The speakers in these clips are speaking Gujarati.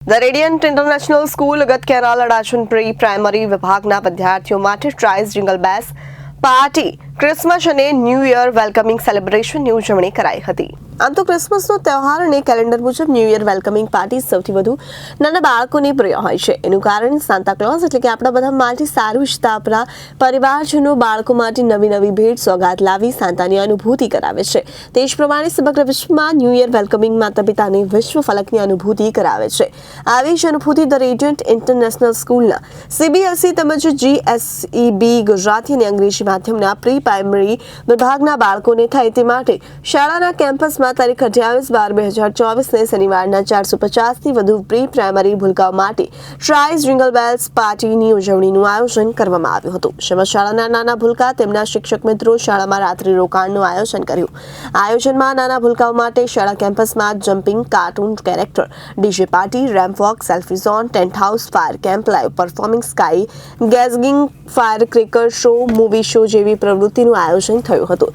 ધ રેડિયન્ટ ઇન્ટરનેશનલ સ્કૂલ ગત કેરાલ અડાજણ પ્રી પ્રાઇમરી વિભાગના વિદ્યાર્થીઓ માટે tries jingle bells party Christmas અને ન્યૂ યર વેલકમિંગ સેલિબ્રેશનની ઉજવણી કરાઈ હતી. આમ તો ક્રિસમસનો તહેવાર અને કેલેન્ડર મુજબ ન્યૂ યર વેલકમિંગ પાર્ટી સૌથી વધુ નાના બાળકોની પ્રિય હોય છે. એનું કારણ સાન્તા ક્લોઝ એટલે કે આપણા બધા માટે સારું ઈચ્છતા આપણા પરિવારજનો બાળકો માટે નવી નવી ભેટ સોગાદ લાવી સાન્તાની અનુભૂતિ કરાવે છે. તે જ પ્રમાણે સમગ્ર વિશ્વમાં ન્યૂ યર વેલકમિંગ માતા પિતાની વિશ્વ ફલકની અનુભૂતિ કરાવે છે. આવી જ અનુભૂતિ ધ રેડિયન્ટ ઇન્ટરનેશનલ સ્કૂલના CBSE તેમજ GSEB ગુજરાતી અને અંગ્રેજી માધ્યમના પ્રી પ્રાઇમરી વિભાગના બાળકોને થાય તે માટે શાળાના કેમ્પસમાં તારીખ 28/12/2024ને શનિવારના 450થી વધુ પ્રી પ્રાઇમરી ભૂલકાઓ માટે ટ્રાઇઝ જિંગલ બેલ્સ પાર્ટીની ઉજવણીનું આયોજન કરવામાં આવ્યું હતું. જેમાં શાળાના નાના ભૂલકા તેમના શિક્ષક મિત્રો શાળામાં રાત્રિ રોકાણનું આયોજન કર્યું. આયોજનમાં નાના ભૂલકાઓ માટે શાળા કેમ્પસમાં jumping, cartoon character, DJ party, ramp walk, selfie zone, tent house, fire camp, live performing, sky gazing, fire cracker show, movie show જેવી પ્રવૃત્તિનું આયોજન થયું હતું.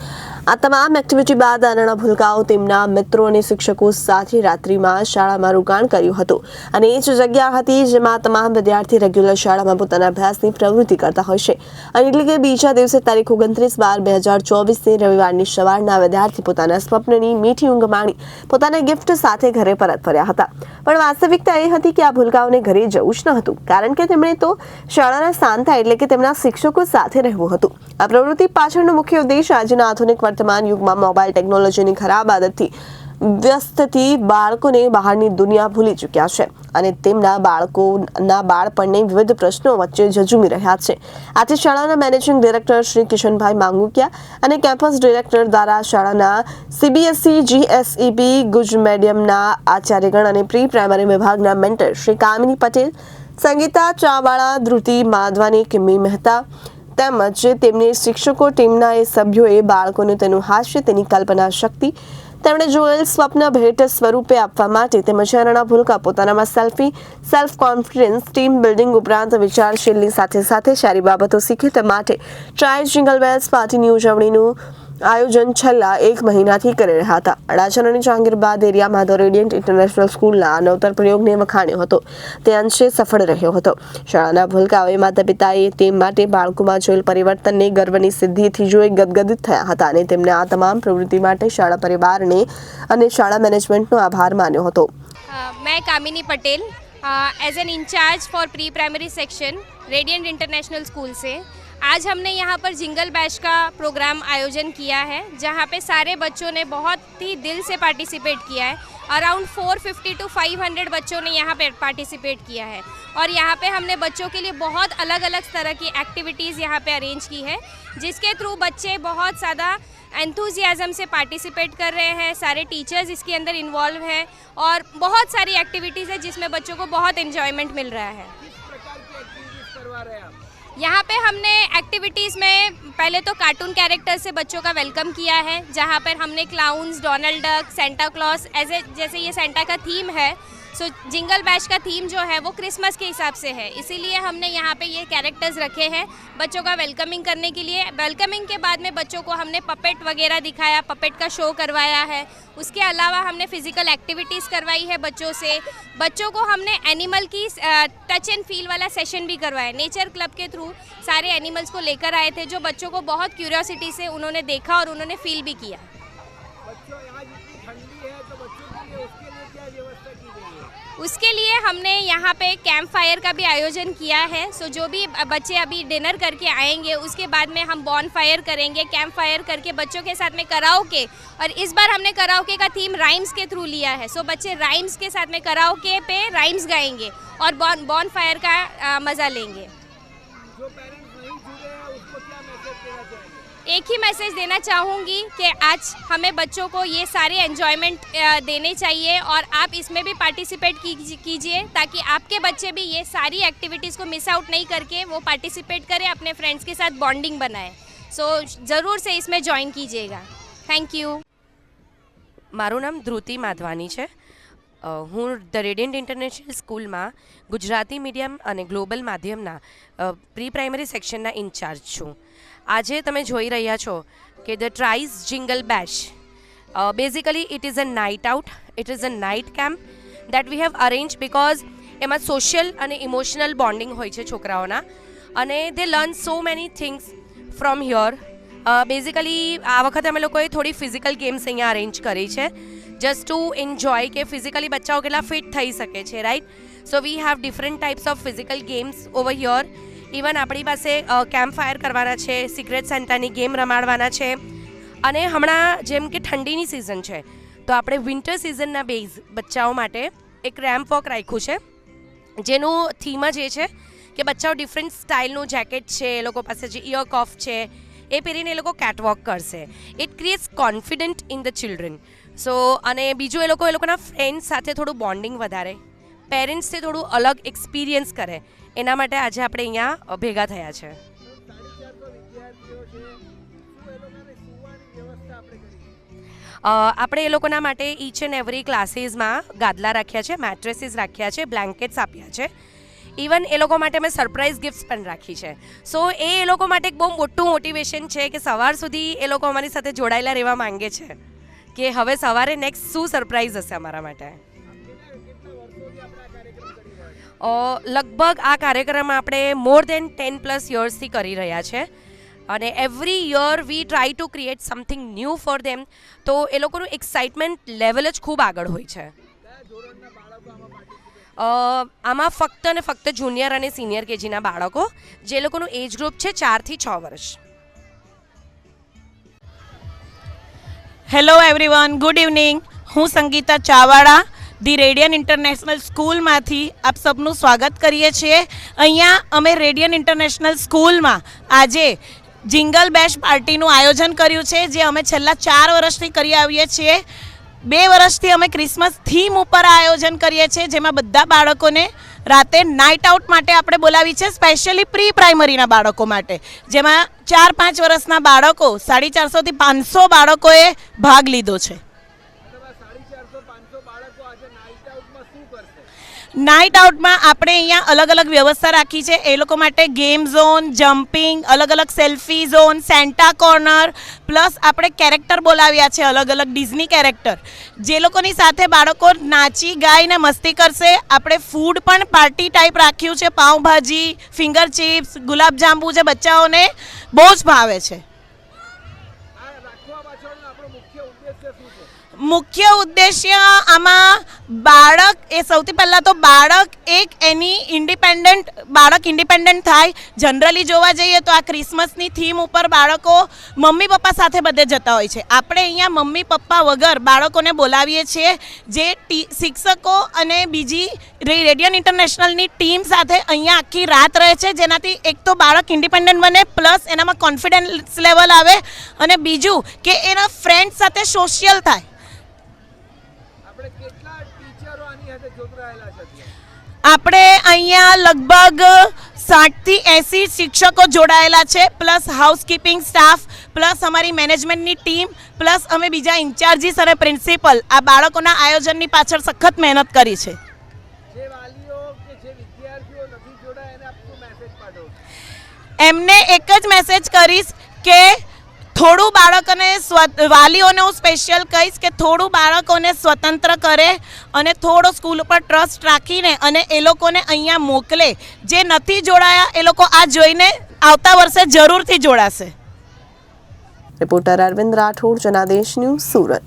આ તમામ એક્ટિવિટી બાદ આ નાના ભૂલકાઓ તેમના મિત્રો અને શિક્ષકો સાથે રાત્રિમાં શાળામાં રોકાણ કર્યું હતું. અને એ જ જગ્યા હતી જેમાં તમામ વિદ્યાર્થી રેગ્યુલર શાળામાં પોતાના અભ્યાસની પ્રવૃત્તિ કરતા હોય છે. અને એટલે કે બીજા દિવસે તારીખ 29/12/2024 રવિવારની સવારના વિદ્યાર્થી પોતાના સ્વપ્નની મીઠી ઊંઘ માણી પોતાના ગિફ્ટ સાથે ઘરે પરત ફર્યા હતા. પણ વાસ્તવિકતા એ હતી કે આ ભૂલકાઓને ઘરે જવું જ ન હતું, કારણ કે તેમણે તો શાળાના સાન્તા એટલે કે તેમના શિક્ષકો સાથે રહેવું હતું. આ પ્રવૃત્તિ પાછળનો મુખ્ય ઉદ્દેશ આજના આધુનિક વર્તમાન યુગમાં મોબાઈલ ટેકનોલોજીની ખરાબ આદતથી વ્યસ્તથી બાળકોને બહારની દુનિયા ભૂલી ચૂક્યા છે અને તેમના બાળકોના બાળપણને વિવિધ પ્રશ્નો વચ્ચે ઝઝૂમી રહ્યા છે. આથી શાળાના મેનેજિંગ ડિરેક્ટર શ્રી કિશનભાઈ માંગુકિયા અને કેમ્પસ ડિરેક્ટર દ્વારા શાળાના CBSE GSEB ગુજ મીડિયમના આચાર્યગણ અને પ્રી પ્રાઇમરી વિભાગના મેન્ટર શ્રી કામિની પટેલ, સંગીતા ચાવાળા, ધૃતિ માધવાની, કિમ્મી મહેતા તેમજ તેમની શિક્ષકો ટીમના એ સભ્યોએ બાળકોને તેનું હાસ્ય, તેની કલ્પના શક્તિ, તેમણે જોયેલ સ્વપ્ન ભેટ સ્વરૂપે આપવા માટે તેમજ નાના ભૂલકા પોતાનામાં સેલ્ફ કોન્ફિડન્સ, ટીમ બિલ્ડિંગ ઉપરાંત વિચારશીલની સાથે સાથે સારી બાબતો શીખે તે માટે ટ્રાઇઝ જિંગલ બેલ્સ પાર્ટીની ઉજવણીનું આયોજન છેલ્લા 1 મહિનાથી કરી રહ્યા હતા. અડાજણ અને જહાંગીરબાદ એરિયામાં ધ રેડિયન્ટ ઇન્ટરનેશનલ સ્કૂલના નવતર પ્રયોગને વખાણ્યો હતો. તે અંશે સફળ રહ્યો હતો. શાળાના ભૂલકાઓએ માતા પિતાએ તે માટે બાળકોમાં જોયેલ પરિવર્તનને ગર્વની સિદ્ધિથી જોઈ ગદગદિત થયા હતા અને તેમને આ તમામ પ્રવૃત્તિ માટે શાળા પરિવારને અને શાળા મેનેજમેન્ટનો આભાર માન્યો હતો. मैं Kamini Patel as an incharge for pre primary section Radiant International School से आज हमने यहाँ पर जिंगल बैश का प्रोग्राम आयोजन किया है, जहाँ पे सारे बच्चों ने बहुत ही दिल से पार्टिसिपेट किया है. अराउंड 450 to 500 बच्चों ने यहाँ पे पार्टिसिपेट किया है और यहाँ पे हमने बच्चों के लिए बहुत अलग अलग तरह की एक्टिविटीज़ यहाँ पे अरेंज की है, जिसके थ्रू बच्चे बहुत ज़्यादा एंथुजियाज़म से पार्टिसिपेट कर रहे हैं. सारे टीचर्स इसके अंदर इन्वॉल्व हैं और बहुत सारी एक्टिविटीज़ है जिसमें बच्चों को बहुत इन्जॉयमेंट मिल रहा है. यहाँ पे हमने एक्टिविटीज़ में पहले तो कार्टून कैरेक्टर से बच्चों का वेलकम किया है, जहाँ पर हमने clowns, Donald duck, Santa Claus ऐसे जैसे ये सेंटा का थीम है, सो जिंगल बैश का थीम जो है वो क्रिसमस के हिसाब से है, इसीलिए हमने यहाँ पे ये कैरेक्टर्स रखे हैं बच्चों का वेलकमिंग करने के लिए. वेलकमिंग के बाद में बच्चों को हमने पपेट वगैरह दिखाया, पपेट का शो करवाया है. उसके अलावा हमने फिजिकल एक्टिविटीज़ करवाई है बच्चों से. बच्चों को हमने एनिमल की टच एंड फील वाला सेशन भी करवाया. नेचर क्लब के थ्रू सारे एनिमल्स को लेकर आए थे, जो बच्चों को बहुत क्यूरियोसिटी से उन्होंने देखा और उन्होंने फील भी किया. उसके लिए हमने यहाँ पे कैंप फायर का भी आयोजन किया है. सो जो भी बच्चे अभी डिनर करके आएंगे उसके बाद में हम बॉन फायर करेंगे. कैंप फायर करके बच्चों के साथ में कराओके, और इस बार हमने कराओके का थीम राइम्स के थ्रू लिया है. सो बच्चे राइम्स के साथ में कराओके पे राइम्स गाएंगे और बॉन फायर का मज़ा लेंगे. एक ही मैसेज देना चाहूँगी कि आज हमें बच्चों को ये सारे एन्जॉयमेंट देने चाहिए और आप इसमें भी पार्टिसिपेट कीजिए, ताकि आपके बच्चे भी ये सारी एक्टिविटीज़ को मिस आउट नहीं करके वो पार्टिसिपेट करें, अपने फ्रेंड्स के साथ बॉन्डिंग बनाएं. सो ज़रूर से इसमें ज्वाइन कीजिएगा. Thank you. મારું નામ ધૃતિ માધવાની છે. હું ધ રેડિયન્ટ ઇન્ટરનેશનલ સ્કૂલમાં ગુજરાતી મીડિયમ અને ગ્લોબલ માધ્યમના પ્રી પ્રાઇમરી સેક્શનના ઇન્ચાર્જ છું. આજે તમે જોઈ રહ્યા છો કે ધ ટ્રાઇઝ jingle bash basically it is a night out, it is a night camp that we have arranged because એમાં સોશિયલ અને ઇમોશનલ બોન્ડિંગ હોય છે છોકરાઓના, અને they learn so many things from here. Basically આ વખતે અમે લોકોએ થોડી ફિઝિકલ ગેમ્સ અહીંયા અરેન્જ કરી છે, જસ્ટ ટુ એન્જોય કે ફિઝિકલી બચ્ચાઓ કેટલા ફિટ થઈ શકે છે, right. So we have different types of physical games over here. Even આપણી પાસે કેમ્પ ફાયર કરવાના છે, સિક્રેટ સેન્ટાની ગેમ રમાડવાના છે, અને હમણાં જેમ કે ઠંડીની સિઝન છે તો આપણે વિન્ટર સિઝનના બેઝ બચ્ચાઓ માટે એક રેમ્પ વોક રાખ્યું છે, જેનું થીમ જ એ છે કે બચ્ચાઓ ડિફરન્ટ સ્ટાઇલનું જેકેટ છે, એ લોકો પાસે જે ઇયર કફ છે એ પહેરીને એ લોકો કેટવોક કરશે. It creates confident in the children. So અને બીજું એ લોકોના ફ્રેન્ડ્સ સાથે થોડું બોન્ડિંગ વધારે, પેરેન્ટ્સથી થોડું અલગ એક્સપિરિયન્સ કરે, એના માટે આજે આપણે અહીંયા ભેગા થયા છે. આપણે એ લોકોના માટે ઈચ એન્ડ એવરી ક્લાસીસમાં ગાદલા રાખ્યા છે, મેટ્રેસીસ રાખ્યા છે, બ્લેન્કેટ્સ આપ્યા છે. ઇવન એ લોકો માટે મેં સરપ્રાઇઝ ગિફ્ટ્સ પણ રાખી છે. સો એ લોકો માટે એક બહુ મોટું મોટિવેશન છે કે સવાર સુધી એ લોકો અમારી સાથે જોડાયેલા રહેવા માંગે છે કે હવે સવારે નેક્સ્ટ શું સરપ્રાઇઝ હશે અમારા માટે. લગભગ આ કાર્યક્રમ આપણે મોર દેન 10+ યર્સથી કરી રહ્યા છે, અને every year V try to create something new for them. તો એ લોકોનું એક્સાઇટમેન્ટ લેવલ જ ખૂબ આગળ હોય છે. આમાં ફક્ત અને ફક્ત જુનિયર અને સિનિયર કેજીના બાળકો, જે લોકોનું એજ ગ્રુપ છે 4 થી 6 વર્ષ. Hello everyone, good evening. હું સંગીતા ચાવાડા ધી રેડિયન ઇન્ટરનેશનલ સ્કૂલમાંથી આપ સબનું સ્વાગત કરીએ છીએ. અહીંયા અમે રેડિયન ઇન્ટરનેશનલ સ્કૂલમાં આજે જિંગલ બેશ પાર્ટીનું આયોજન કર્યું છે, જે અમે છેલ્લા 4 વર્ષથી કરી આવીએ છીએ. 2 વર્ષથી અમે ક્રિસમસ થીમ ઉપર આયોજન કરીએ છીએ, જેમાં બધા બાળકોને રાતે નાઇટ આઉટ માટે આપણે બોલાવી છે, સ્પેશિયલી પ્રી પ્રાઇમરીના બાળકો માટે, જેમાં 4-5 વર્ષના બાળકો 450 થી 500 બાળકોએ ભાગ લીધો છે. નાઇટ આઉટમાં આપણે અહીંયા અલગ અલગ વ્યવસ્થા રાખી છે. એ લોકો માટે ગેમ ઝોન, જમ્પિંગ, અલગ અલગ selfie zone, Santa corner, plus આપણે કેરેક્ટર બોલાવ્યા છે અલગ અલગ ડિઝની કેરેક્ટર, જે લોકોની સાથે બાળકો નાચી ગાઈને મસ્તી કરશે. આપણે ફૂડ પણ પાર્ટી ટાઈપ રાખ્યું છે, પાઉંભાજી, ફિંગર ચિપ્સ, ગુલાબજાંબુ, જે બચ્ચાઓને બહુ જ ભાવે છે. મુખ્ય ઉદ્દેશ્ય આમાં બાળક, એ સૌથી પહેલાં તો બાળક એની ઇન્ડિપેન્ડન્ટ થાય. જનરલી જોવા જઈએ તો આ ક્રિસમસની થીમ ઉપર બાળકો મમ્મી પપ્પા સાથે બધે જતા હોય છે. આપણે અહીંયા મમ્મી પપ્પા વગર બાળકોને બોલાવીએ છીએ, જે શિક્ષકો અને બીજી રેડિયન ઇન્ટરનેશનલની ટીમ સાથે અહીંયા આખી રાત રહે છે, જેનાથી એક તો બાળક ઇન્ડિપેન્ડન્ટ બને, પ્લસ એનામાં કોન્ફિડન્સ લેવલ આવે, અને બીજું કે એના ફ્રેન્ડ સાથે સોશિયલ થાય. આપણે અહીંયા લગભગ 60 થી 80 શિક્ષકો જોડાયેલા છે, પ્લસ હાઉસકીપિંગ સ્ટાફ, પ્લસ અમારી મેનેજમેન્ટની ટીમ, પ્લસ અમે બીજા ઇન્ચાર્જીસ અને પ્રિન્સિપલ આ બાળકોના આયોજનની પાછળ સખત મહેનત કરી છે. એમને એક જ મેસેજ કરીશ કે થોડું બાળકોને વાલીઓને હું સ્પેશિયલ કહીશ કે થોડું બાળકોને સ્વતંત્ર કરે અને થોડો સ્કૂલ ઉપર ટ્રસ્ટ રાખીને અને એ લોકોને અહીંયા મોકલે. જે નથી જોડાયા એ લોકો આ જોઈને આવતા વર્ષે જરૂરથી જોડાશે. Reporter Arvind Rathod, Janadesh news, Surat.